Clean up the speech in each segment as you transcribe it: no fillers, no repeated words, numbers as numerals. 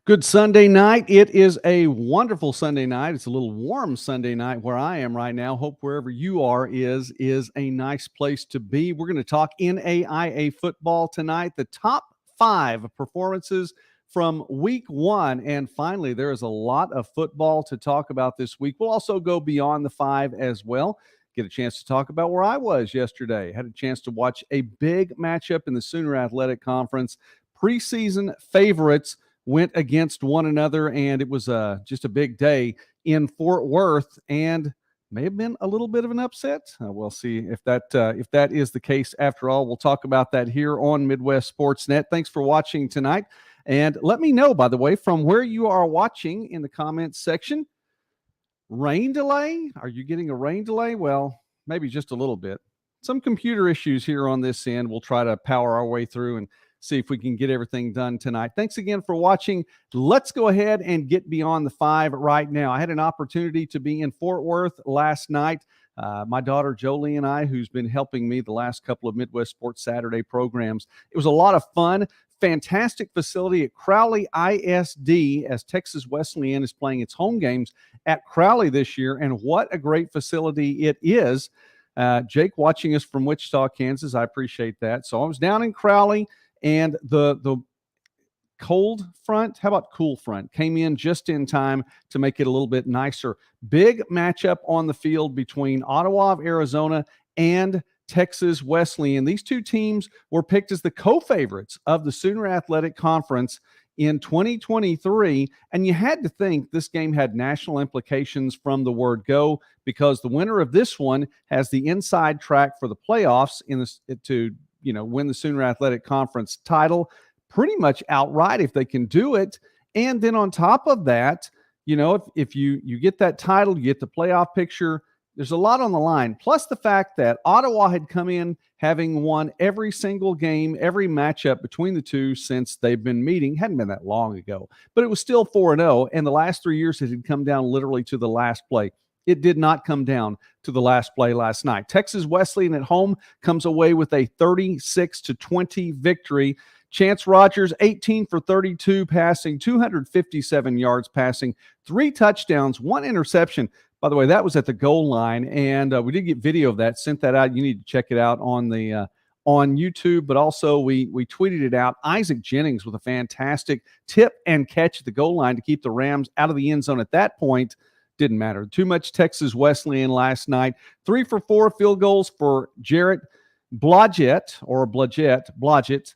Good Sunday night. It is a wonderful Sunday night. It's a little warm Sunday night where I am right now. Hope wherever you are is a nice place to be. We're going to talk NAIA football tonight, the top 5 performances from week 1. And finally, there is a lot of football to talk about this week. We'll also go beyond the 5 as well. Get a chance to talk about where I was yesterday. Had a chance to watch a big matchup in the Sooner Athletic Conference. Preseason favorites went against one another, and it was just a big day in Fort Worth, and may have been a little bit of an upset. We'll see if that is the case after all. We'll talk about that here on Midwest Sports Net. Thanks for watching tonight, and let me know, by the way, from where you are watching in the comments section. Rain delay? Are you getting a rain delay? Well, maybe just a little bit. Some computer issues here on this end. We'll try to power our way through and see if we can get everything done tonight. Thanks again for watching. Let's go ahead and get beyond the 5 right now. I had an opportunity to be in Fort Worth last night. My daughter Jolie and I, who's been helping me the last couple of Midwest Sports Saturday programs. It was a lot of fun. Fantastic facility at Crowley ISD, as Texas Wesleyan is playing its home games at Crowley this year. And what a great facility it is. Jake watching us from Wichita, Kansas. I appreciate that. So I was down in Crowley, and the cold front, how about cool front, came in just in time to make it a little bit nicer. Big matchup on the field between Ottawa of Arizona and Texas Wesleyan. These two teams were picked as the co-favorites of the Sooner Athletic Conference in 2023, and you had to think this game had national implications from the word go, because the winner of this one has the inside track for the playoffs to win the Sooner Athletic Conference title pretty much outright if they can do it. And then on top of that, if you get that title, you get the playoff picture, there's a lot on the line. Plus the fact that Ottawa had come in having won every single game, every matchup between the two since they've been meeting. Hadn't been that long ago, but it was still 4-0. And the last 3 years it had come down literally to the last play. It did not come down to the last play last night. Texas Wesleyan at home comes away with a 36-20 victory. Chance Rogers, 18 for 32 passing, 257 yards passing, 3 touchdowns, 1 interception. By the way, that was at the goal line, and we did get video of that. Sent that out. You need to check it out on YouTube, but also we tweeted it out. Isaac Jennings with a fantastic tip and catch at the goal line to keep the Rams out of the end zone at that point. Didn't matter. Too much Texas Wesleyan last night. 3 for 4 field goals for Jarrett Blodgett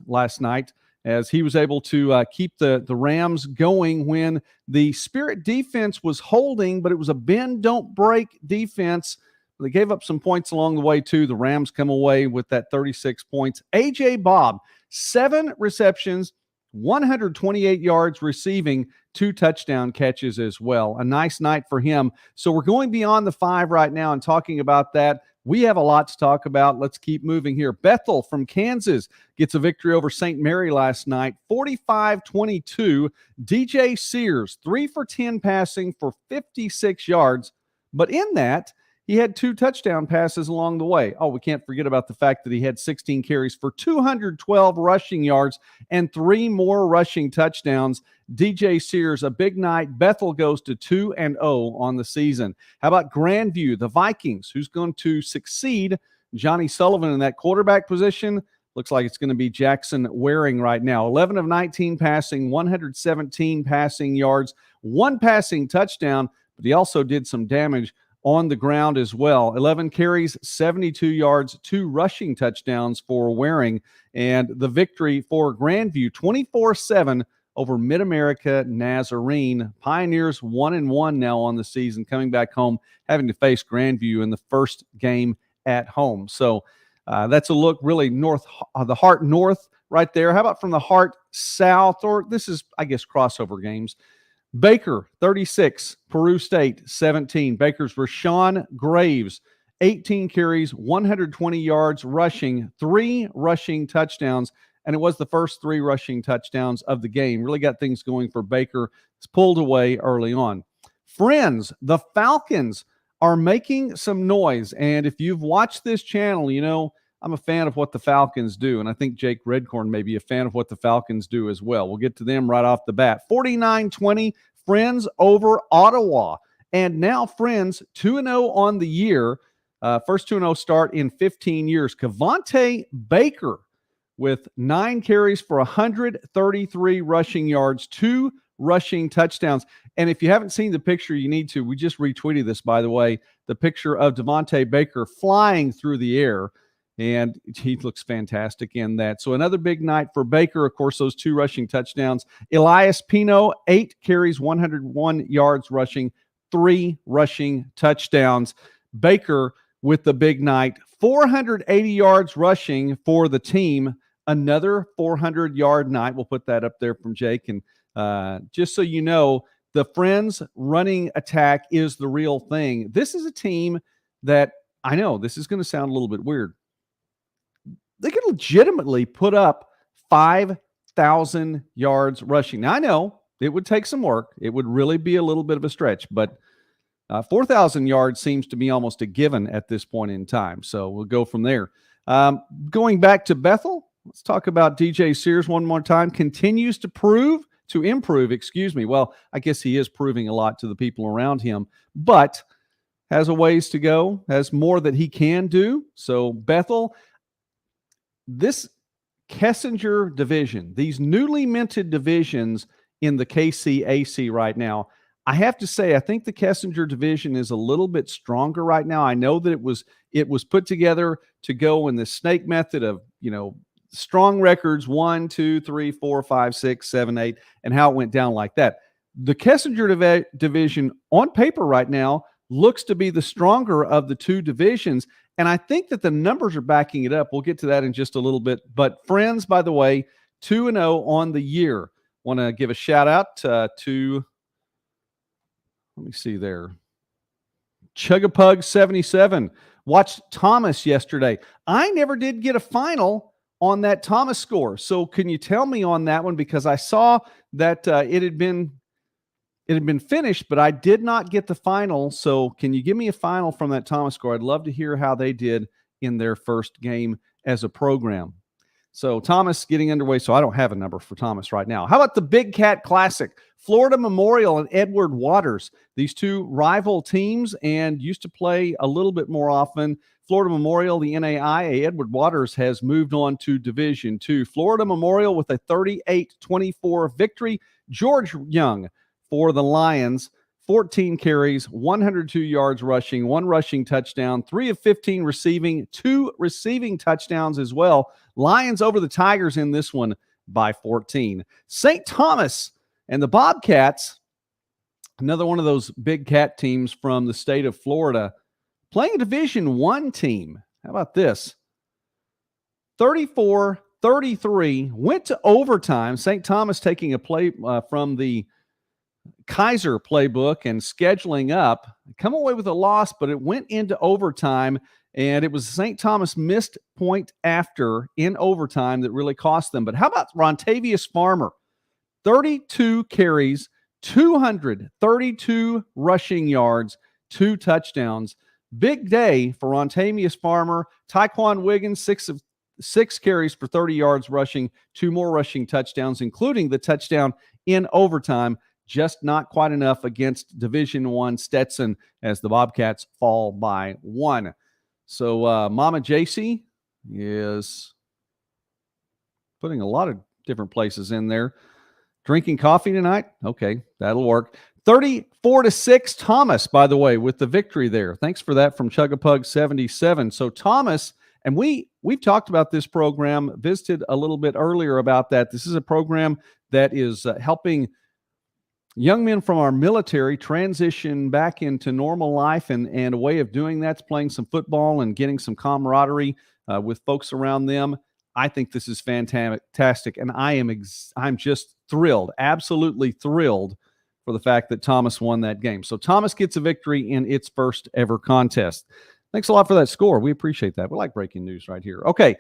last night, as he was able to keep the Rams going when the Spirit defense was holding, but it was a bend, don't break defense. They gave up some points along the way, too. The Rams come away with that 36 points. A.J. Bob, 7 receptions, 128 yards receiving, 2 touchdown catches as well. A nice night for him. So we're going beyond the 5 right now and talking about that. We have a lot to talk about. Let's keep moving here. Bethel from Kansas gets a victory over St. Mary last night, 45-22. DJ Sears, 3 for 10 passing for 56 yards. But in that, he had 2 touchdown passes along the way. Oh, we can't forget about the fact that he had 16 carries for 212 rushing yards and 3 more rushing touchdowns. DJ Sears, a big night. Bethel goes to 2-0 on the season. How about Grandview, the Vikings? Who's going to succeed Johnny Sullivan in that quarterback position? Looks like it's going to be Jackson Waring right now. 11 of 19 passing, 117 passing yards, 1 passing touchdown, but he also did some damage on the ground as well. 11 carries, 72 yards, 2 rushing touchdowns for Waring, and the victory for Grandview, 24-7 over Mid-America Nazarene. Pioneers 1-1 now on the season, coming back home, having to face Grandview in the first game at home. So that's a look really north, the Heart North right there. How about from the Heart South? Or this is, I guess, crossover games. Baker, 36, Peru State, 17. Baker's Rashawn Graves, 18 carries, 120 yards rushing, 3 rushing touchdowns, and it was the first 3 rushing touchdowns of the game. Really got things going for Baker. It's pulled away early on. Friends, the Falcons are making some noise, and if you've watched this channel, I'm a fan of what the Falcons do, and I think Jake Redcorn may be a fan of what the Falcons do as well. We'll get to them right off the bat. 49-20, Friends over Ottawa. And now Friends 2-0 on the year. First 2-0 start in 15 years. Kavonte Baker with 9 carries for 133 rushing yards, 2 rushing touchdowns. And if you haven't seen the picture, you need to. We just retweeted this, by the way, the picture of Devontae Baker flying through the air, and he looks fantastic in that. So another big night for Baker. Of course, those 2 rushing touchdowns. Elias Pino, 8 carries, 101 yards rushing, 3 rushing touchdowns. Baker with the big night, 480 yards rushing for the team. Another 400-yard night. We'll put that up there from Jake. And just so you know, the Friends running attack is the real thing. This is a team that, I know this is going to sound a little bit weird, they could legitimately put up 5,000 yards rushing. Now, I know it would take some work. It would really be a little bit of a stretch, but 4,000 yards seems to be almost a given at this point in time. So we'll go from there. Going back to Bethel, let's talk about DJ Sears one more time. Continues to improve. Well, I guess he is proving a lot to the people around him, but has a ways to go, has more that he can do. So Bethel, this Kessinger division, these newly minted divisions in the KCAC right now, I have to say, I think the Kessinger division is a little bit stronger right now. I know that it was put together to go in the snake method of, strong records, 1, 2, 3, 4, 5, 6, 7, 8, and how it went down like that. The Kessinger division on paper right now looks to be the stronger of the 2 divisions. And I think that the numbers are backing it up. We'll get to that in just a little bit. But Friends, by the way, 2-0 on the year. Want to give a shout out to, let me see there, Chugapug 77. Watched Thomas yesterday. I never did get a final on that Thomas score. So can you tell me on that one? Because I saw that it had been finished, but I did not get the final. So can you give me a final from that Thomas score? I'd love to hear how they did in their first game as a program. So Thomas getting underway. So I don't have a number for Thomas right now. How about the Big Cat Classic? Florida Memorial and Edward Waters. These 2 rival teams and used to play a little bit more often. Florida Memorial, the NAIA. Edward Waters has moved on to Division II. Florida Memorial with a 38-24 victory. George Young for the Lions, 14 carries, 102 yards rushing, 1 rushing touchdown, 3 of 15 receiving, 2 receiving touchdowns as well. Lions over the Tigers in this one by 14. St. Thomas and the Bobcats, another one of those Big Cat teams from the state of Florida, playing a Division I team. How about this? 34-33, went to overtime. St. Thomas taking a play from the Kaiser playbook and scheduling up, come away with a loss, but it went into overtime, and it was St. Thomas missed point after in overtime that really cost them. But how about Rontavius Farmer? 32 carries, 232 rushing yards, 2 touchdowns. Big day for Rontavius Farmer. Tyquan Wiggins, 6 carries for 30 yards rushing, 2 more rushing touchdowns, including the touchdown in overtime. Just not quite enough against Division I Stetson as the Bobcats fall by 1. So Mama JC is putting a lot of different places in there. Drinking coffee tonight? Okay, that'll work. 34-6 Thomas, by the way, with the victory there. Thanks for that from Chugapug 77. So Thomas, and we've talked about this program, visited a little bit earlier about that. This is a program that is helping young men from our military transition back into normal life, and a way of doing that's playing some football and getting some camaraderie with folks around them. I think this is fantastic, and I'm just thrilled, absolutely thrilled for the fact that Thomas won that game. So Thomas gets a victory in its first ever contest. Thanks a lot for that score. We appreciate that. We like breaking news right here. Okay,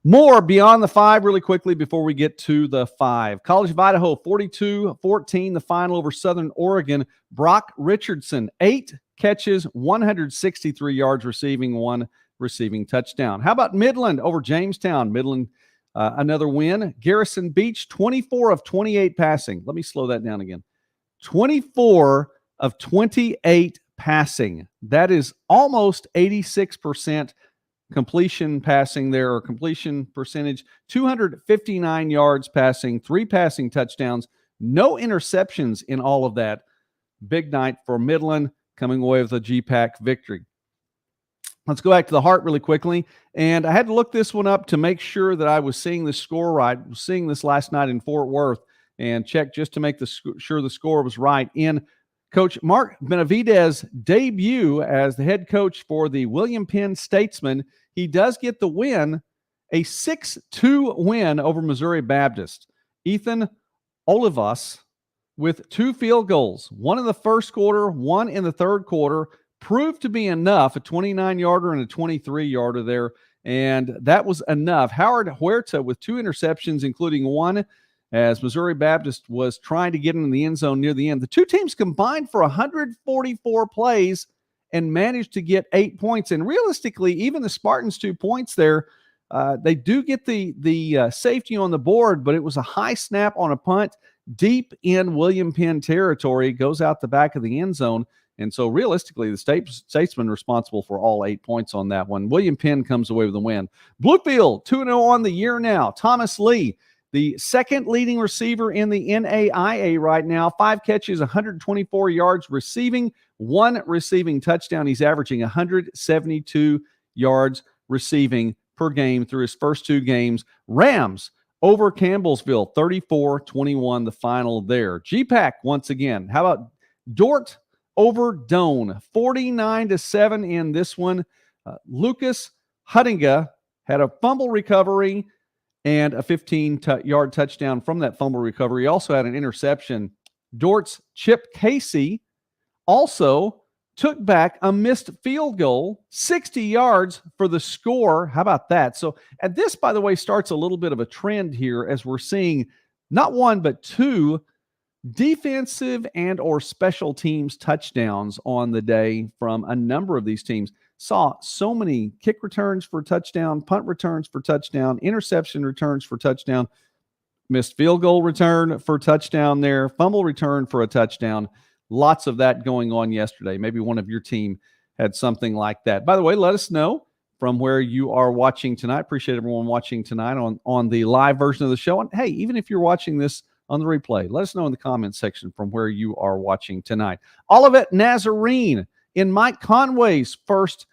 more Beyond the 5 really quickly before we get to the 5. College of Idaho, 42-14, the final over Southern Oregon. Brock Richardson, 8 catches, 163 yards receiving, 1 receiving touchdown. How about Midland over Jamestown? Midland, another win. Garrison Beach, 24 of 28 passing. Let me slow that down again. 24 of 28 passing. That is almost 86% completion passing there, or completion percentage. 259 yards passing, 3 passing touchdowns, no interceptions in all of that. Big night for Midland, coming away with a GPAC victory. Let's go back to the Heart really quickly. And I had to look this one up to make sure that I was seeing the score right. I was seeing this last night in Fort Worth and check just to make sure the score was right. In Coach Mark Benavidez's debut as the head coach for the William Penn Statesmen, he does get the win, a 6-2 win over Missouri Baptist. Ethan Olivas with 2 field goals, one in the first quarter, one in the third quarter, proved to be enough, a 29-yarder and a 23-yarder there, and that was enough. Howard Huerta with 2 interceptions, including one as Missouri Baptist was trying to get in the end zone near the end. The two teams combined for 144 plays and managed to get 8 points. And realistically, even the Spartans' 2 points there, they do get the safety on the board, but it was a high snap on a punt deep in William Penn territory, goes out the back of the end zone. And so realistically, the Statesman responsible for all 8 points on that one. William Penn comes away with the win. Bluefield, 2-0 on the year now. Thomas Lee, the second leading receiver in the NAIA right now, 5 catches, 124 yards receiving, 1 receiving touchdown. He's averaging 172 yards receiving per game through his first 2 games. Rams over Campbellsville, 34-21, the final there. GPAC once again. How about Dort over Doane, 49-7 in this one. Lucas Huttinga had a fumble recovery and a 15-yard touchdown from that fumble recovery. He also had an interception. Dort's Chip Casey also took back a missed field goal, 60 yards for the score. How about that? So, and this, by the way, starts a little bit of a trend here as we're seeing not 1 but 2 defensive and or special teams touchdowns on the day from a number of these teams. Saw so many kick returns for touchdown, punt returns for touchdown, interception returns for touchdown, missed field goal return for touchdown there, fumble return for a touchdown. Lots of that going on yesterday. Maybe one of your team had something like that. By the way, let us know from where you are watching tonight. Appreciate everyone watching tonight on the live version of the show. And hey, even if you're watching this on the replay, let us know in the comments section from where you are watching tonight. Olivet Nazarene in Mike Conway's first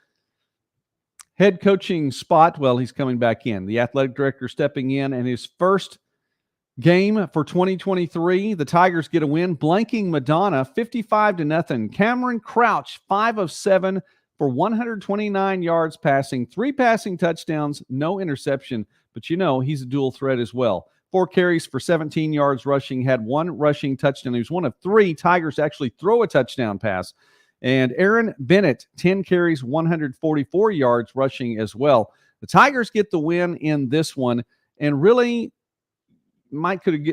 head coaching spot. Well, he's coming back in. The athletic director stepping in, and his first game for 2023, the Tigers get a win, blanking Madonna 55-0. Cameron Crouch, 5 of 7 for 129 yards passing, 3 passing touchdowns, no interception. But you know, he's a dual threat as well. 4 carries for 17 yards rushing, had 1 rushing touchdown. He was one of 3 Tigers to actually throw a touchdown pass. And Aaron Bennett, 10 carries, 144 yards rushing as well. The Tigers get the win in this one, and really might could have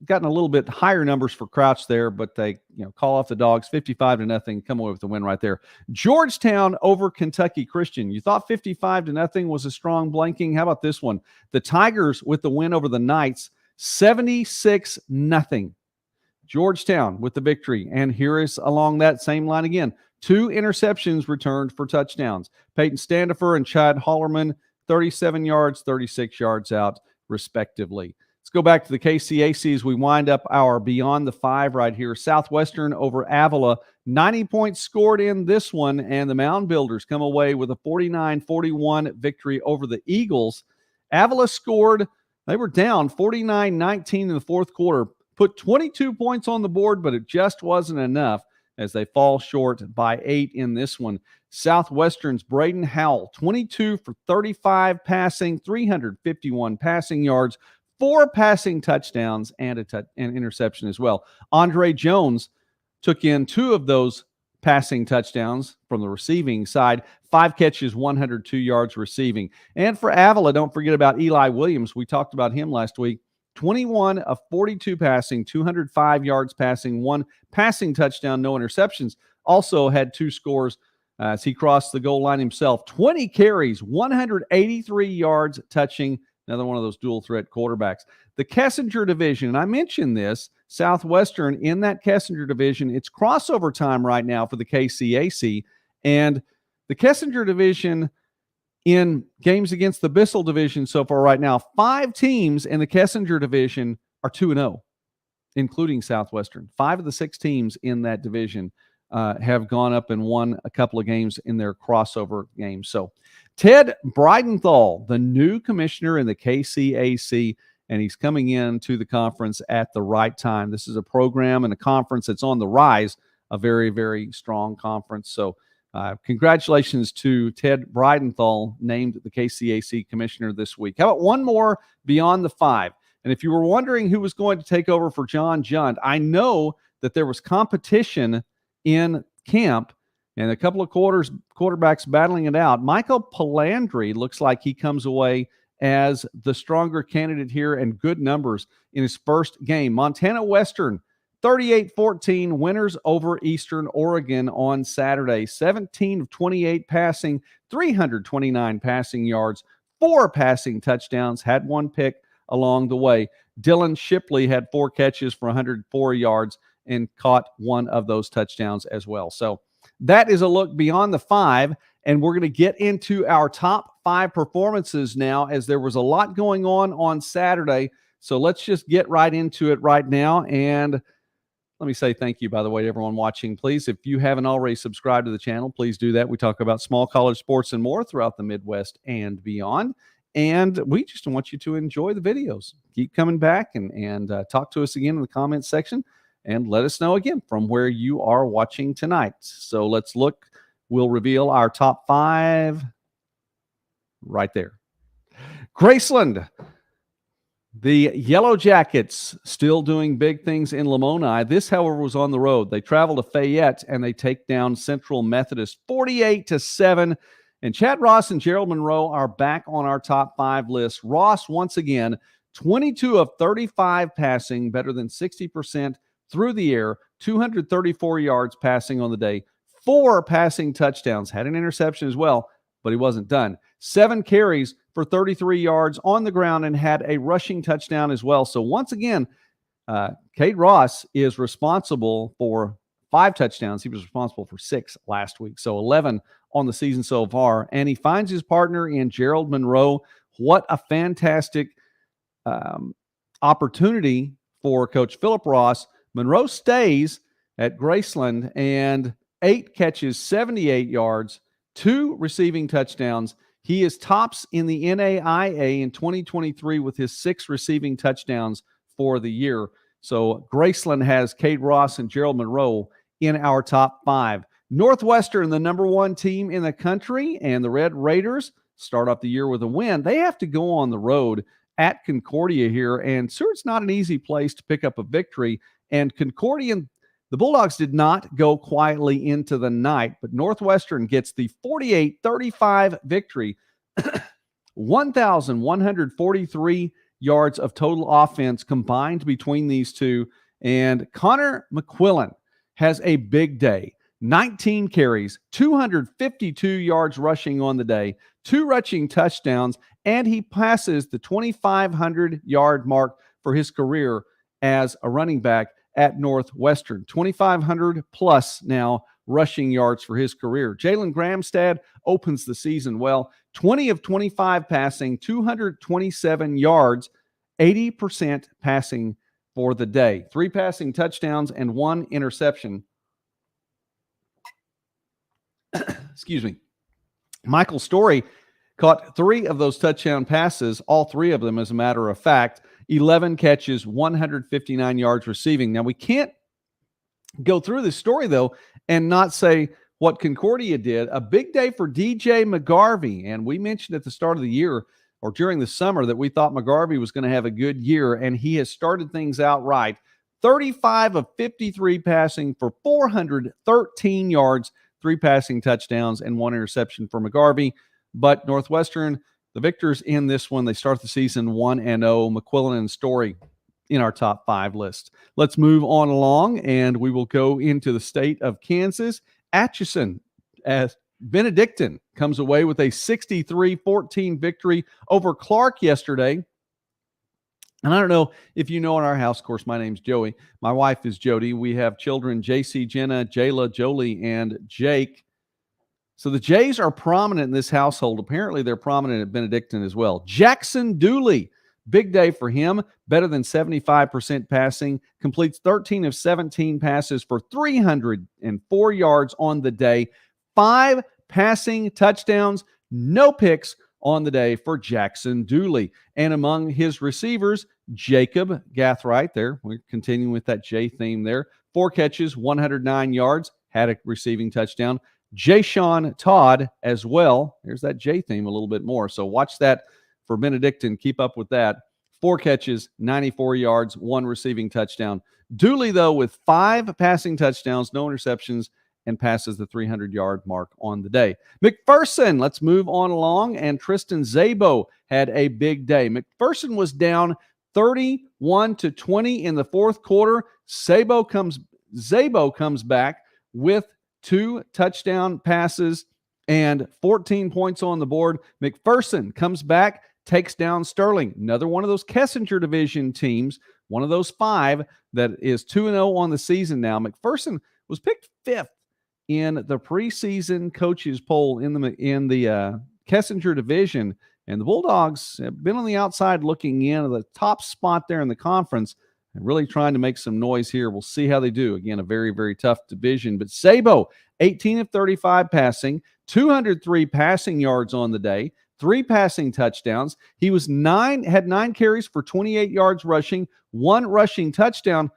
gotten a little bit higher numbers for Crouch there, but they call off the Dogs 55-0, come away with the win right there. Georgetown over Kentucky Christian. You thought 55-0 was a strong blanking. How about this one? The Tigers with the win over the Knights, 76-0. Georgetown with the victory. And here is along that same line again. 2 interceptions returned for touchdowns. Peyton Standifer and Chad Hollerman, 37 yards, 36 yards out, respectively. Let's go back to the KCAC as we wind up our Beyond the 5 right here. Southwestern over Avila, 90 points scored in this one, and the Mound Builders come away with a 49-41 victory over the Eagles. Avila scored, they were down 49-19 in the fourth quarter, put 22 points on the board, but it just wasn't enough as they fall short by 8 in this one. Southwestern's Braden Howell, 22 for 35 passing, 351 passing yards, 4 passing touchdowns, and an interception as well. Andre Jones took in 2 of those passing touchdowns from the receiving side, 5 catches, 102 yards receiving. And for Avila, don't forget about Eli Williams. We talked about him last week. 21 of 42 passing, 205 yards passing, 1 passing touchdown, no interceptions. Also had 2 scores as he crossed the goal line himself. 20 carries, 183 yards, touching another one of those dual threat quarterbacks. The Kessinger division, and I mentioned this, Southwestern in that Kessinger division, it's crossover time right now for the KCAC. And the Kessinger division in games against the Bissell division so far right now, 5 teams in the Kessinger division are 2-0, including Southwestern. 5 of the 6 teams in that division have gone up and won a couple of games in their crossover games. So Ted Bridenthal, the new commissioner in the KCAC, and he's coming into the conference at the right time. This is a program and a conference that's on the rise, a very, very strong conference. So congratulations to Ted Bridenthal, named the KCAC commissioner this week. How about one more beyond the 5? And if you were wondering who was going to take over for John Jund, I know that there was competition in camp and a couple of quarterbacks battling it out. Michael Palandri looks like he comes away as the stronger candidate here and good numbers in his first game. Montana Western, 38-14 winners over Eastern Oregon on Saturday. 17 of 28 passing, 329 passing yards, 4 passing touchdowns, had 1 pick along the way. Dylan Shipley had 4 catches for 104 yards and caught 1 of those touchdowns as well. So that is a look beyond the 5, and we're going to get into our top 5 performances now, as there was a lot going on Saturday. So let's just get right into it right now. And let me say thank you, by the way, to everyone watching. Please, if you haven't already subscribed to the channel, please do that. We talk about small college sports and more throughout the Midwest and beyond. And we just want you to enjoy the videos. Keep coming back and talk to us again in the comments section. And let us know again from where you are watching tonight. So let's look. We'll reveal our top 5 right there. Graceland, the Yellow Jackets, still doing big things in Lamoni. This, however, was on the road. They travel to Fayette and they take down Central Methodist 48-7. And Chad Ross and Gerald Monroe are back on our top 5 list. Ross, once again, 22 of 35 passing, better than 60% through the air, 234 yards passing on the day, 4 passing touchdowns, had an interception as well, but he wasn't done. 7 carries for 33 yards on the ground and had a rushing touchdown as well. So once again, Cade Ross is responsible for 5 touchdowns. He was responsible for 6 last week, so 11 on the season so far. And he finds his partner in Gerald Monroe. What a fantastic opportunity for Coach Philip Ross. Monroe stays at Graceland and 8 catches, 78 yards, 2 receiving touchdowns. He is tops in the NAIA in 2023 with his 6 receiving touchdowns for the year. So Graceland has Cade Ross and Gerald Monroe in our top 5. Northwestern, the number 1 team in the country, and the Red Raiders start off the year with a win. They have to go on the road at Concordia here, and Seward's not an easy place to pick up a victory. And Concordia, the Bulldogs did not go quietly into the night, but Northwestern gets the 48-35 victory. 1,143 yards of total offense combined between these two. And Connor McQuillan has a big day. 19 carries, 252 yards rushing on the day, 2 rushing touchdowns, and he passes the 2,500-yard mark for his career as a running back at Northwestern. 2,500 plus now rushing yards for his career. Jalen Gramstad opens the season well. 20 of 25 passing, 227 yards, 80% passing for the day. 3 passing touchdowns and 1 interception. Excuse me. Michael Story caught 3 of those touchdown passes, all 3 of them, as a matter of fact. 11 catches, 159 yards receiving. Now, we can't go through this story, though, and not say what Concordia did. A big day for DJ McGarvey. And we mentioned at the start of the year or during the summer that we thought McGarvey was going to have a good year, and he has started things out right. 35 of 53 passing for 413 yards, 3 passing touchdowns, and 1 interception for McGarvey. But Northwestern, the victors in this one, they start the season 1-0. McQuillan and Story in our top 5 list. Let's move on along, and we will go into the state of Kansas. Atchison, as Benedictine comes away with a 63-14 victory over Clark yesterday. And I don't know if you know, in our house, of course, my name's Joey. My wife is Jody. We have children, JC, Jenna, Jayla, Jolie, and Jake. So the Jays are prominent in this household. Apparently, they're prominent at Benedictine as well. Jackson Dooley, big day for him. Better than 75% passing. Completes 13 of 17 passes for 304 yards on the day. 5 passing touchdowns, no picks on the day for Jackson Dooley. And among his receivers, Jacob Gathright there. We're continuing with that J theme there. 4 catches, 109 yards, had a receiving touchdown. Jayshon Todd as well. There's that J theme a little bit more. So watch that for Benedictine. Keep up with that. 4 catches, 94 yards, 1 receiving touchdown. Dooley, though, with 5 passing touchdowns, no interceptions, and passes the 300-yard mark on the day. McPherson, let's move on along, and Tristan Zabo had a big day. McPherson was down 31-20 in the fourth quarter. Zabo comes back with 2 touchdown passes and 14 points on the board. McPherson comes back, takes down Sterling, another one of those Kessinger Division teams, one of those 5 that is 2-0 on the season now. McPherson was picked 5th in the preseason coaches poll in the Kessinger Division, and the Bulldogs have been on the outside looking in at the top spot there in the conference and really trying to make some noise here. We'll see how they do. Again, a very, very tough division. But Zabo, 18 of 35 passing, 203 passing yards on the day, 3 passing touchdowns. He had 9 carries for 28 yards rushing, 1 rushing touchdown.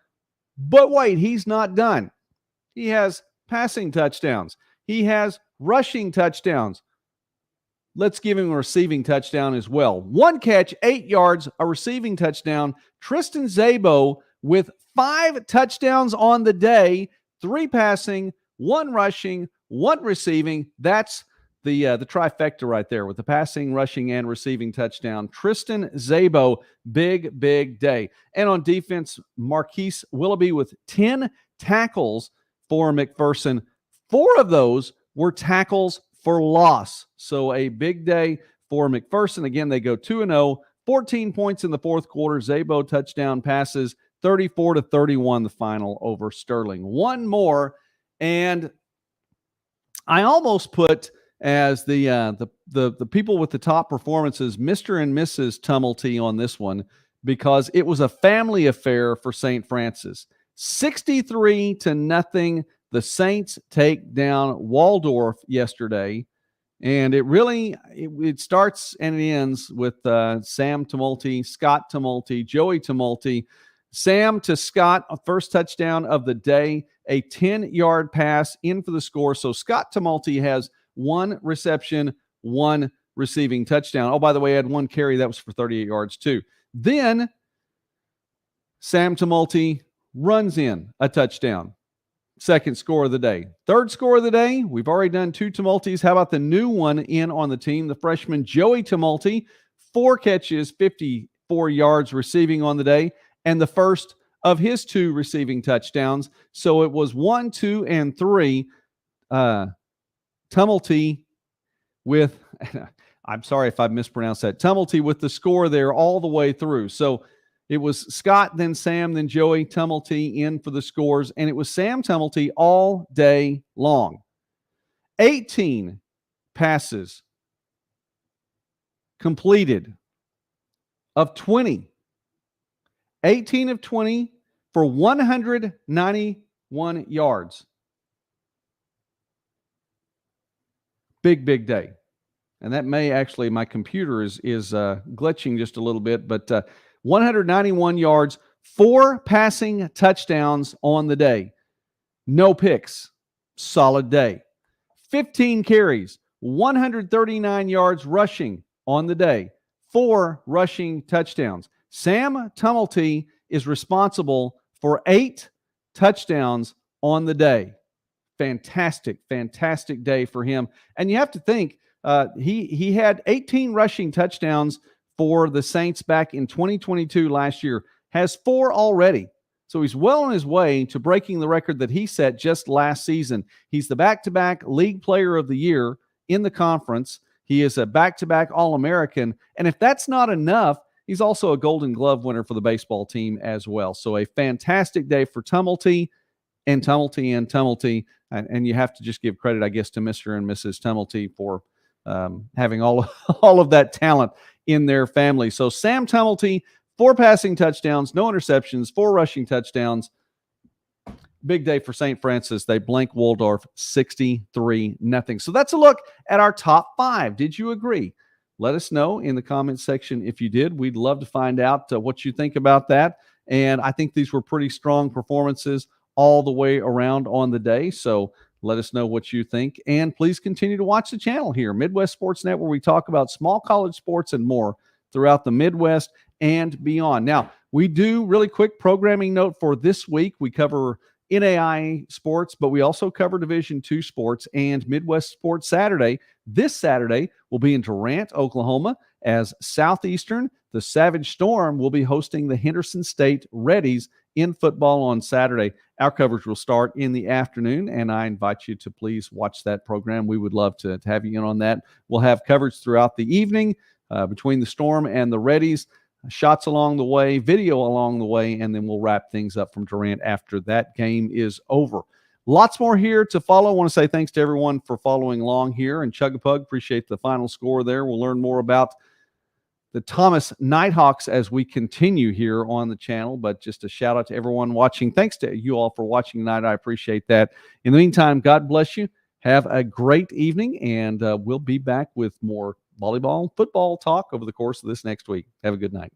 But wait, he's not done. He has passing touchdowns. He has rushing touchdowns. Let's give him a receiving touchdown as well. 1 catch, 8 yards, a receiving touchdown. Tristan Zabo with 5 touchdowns on the day, 3 passing, 1 rushing, 1 receiving. That's the trifecta right there with the passing, rushing, and receiving touchdown. Tristan Zabo, big, big day. And on defense, Marquise Willoughby with 10 tackles for McPherson. 4 of those were tackles for loss. So a big day for McPherson. Again, they go 2-0, 14 points in the fourth quarter. Zabo touchdown passes, 34-31 the final over Sterling. One more, and I almost put as the people with the top performances, Mr. and Mrs. Tumulty on this one, because it was a family affair for St. Francis. 63-0, the Saints take down Waldorf yesterday, and it starts and it ends with Sam Tumulty, Scott Tumulty, Joey Tumulty. Sam to Scott, a first touchdown of the day, a 10-yard pass in for the score. So Scott Tumulty has 1 reception, 1 receiving touchdown. Oh, by the way, I had 1 carry. That was for 38 yards too. Then Sam Tumulty runs in a touchdown. Second score of the day. Third score of the day, we've already done 2 Tumulties. How about the new one in on the team, the freshman Joey Tumulty, 4 catches, 54 yards receiving on the day, and the first of his 2 receiving touchdowns. So it was 1, 2, and 3. Tumulty with, I'm sorry if I mispronounced that, Tumulty with the score there all the way through. So it was Scott, then Sam, then Joey Tumulty in for the scores, and it was Sam Tumulty all day long. 18 passes completed of 20. 18 of 20 for 191 yards. Big, big day. And that may actually, my computer is glitching just a little bit, but 191 yards, 4 passing touchdowns on the day. No picks. Solid day. 15 carries, 139 yards rushing on the day. 4 rushing touchdowns. Sam Tumulty is responsible for 8 touchdowns on the day. Fantastic, fantastic day for him. And you have to think, he had 18 rushing touchdowns for the Saints back in 2022 last year, has 4 already. So he's well on his way to breaking the record that he set just last season. He's the back-to-back League Player of the Year in the conference. He is a back-to-back All-American. And if that's not enough, he's also a Golden Glove winner for the baseball team as well. So a fantastic day for Tumulty and Tumulty and Tumulty. And you have to just give credit, I guess, to Mr. and Mrs. Tumulty for having all of that talent in their family. So Sam Tumulty, 4 passing touchdowns, no interceptions, 4 rushing touchdowns. Big day for St. Francis. They blank Waldorf 63-0. So that's a look at our top 5. Did you agree? Let us know in the comments section if you did. We'd love to find out what you think about that. And I think these were pretty strong performances all the way around on the day. So let us know what you think. And please continue to watch the channel here, Midwest Sports Net, where we talk about small college sports and more throughout the Midwest and beyond. Now, we do really quick programming note for this week. We cover NAIA sports, but we also cover Division II sports and Midwest Sports Saturday. This Saturday will be in Durant, Oklahoma, as Southeastern, the Savage Storm, will be hosting the Henderson State Reddies in football on Saturday. Our coverage will start in the afternoon, and I invite you to please watch that program. We would love to have you in on that. We'll have coverage throughout the evening between the Storm and the Reddies. Shots along the way, video along the way, and then we'll wrap things up from Durant after that game is over. Lots more here to follow. I want to say thanks to everyone for following along here. And Chug-a-Pug, appreciate the final score there. We'll learn more about the Thomas Nighthawks as we continue here on the channel. But just a shout out to everyone watching. Thanks to you all for watching tonight. I appreciate that. In the meantime, God bless you. Have a great evening, and we'll be back with more volleyball, football talk over the course of this next week. Have a good night.